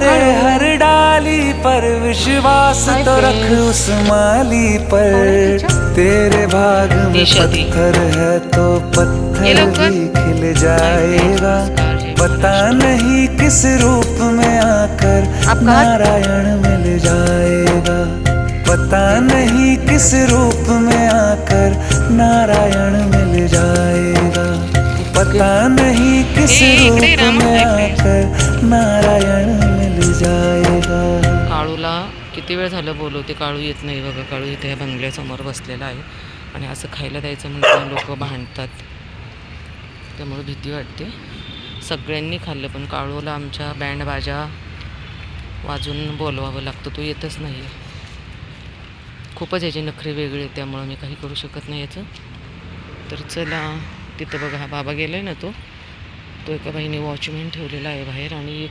किनारे हर डाली पर विश्वास तो रख उस माली पर। तेरे भाग में पत्थर है तो पत्थर भी खिल जाएगा। पता नहीं किस रूप में आकर नारायण मिल जाएगा। पता नहीं किस रूप में आकर नारायण मिल जाएगा। पता नहीं किस रूप में आकर नारायण मिल जाएगा। काळूला किती वेळ झालं बोलवते, काळू येत नाही बघा. काळू इथे या बंगल्यासमोर बसलेला आहे आणि असं खायला द्यायचं म्हणजे लोक भांडतात, त्यामुळे भीती वाटते. सगळ्यांनी खाल्लं पण काळूला आमच्या बँड बाजा वाजून बोलवावं लागतं, तो येतच नाही. खूपच याचे नखरे वेगळे, त्यामुळं मी काही करू शकत नाही याचं. तर चला, तिथं बघा हा बाबा गेलाय ना, तो एका बाईने वॉचमॅन ठेवलेला आहे बाहेर आणि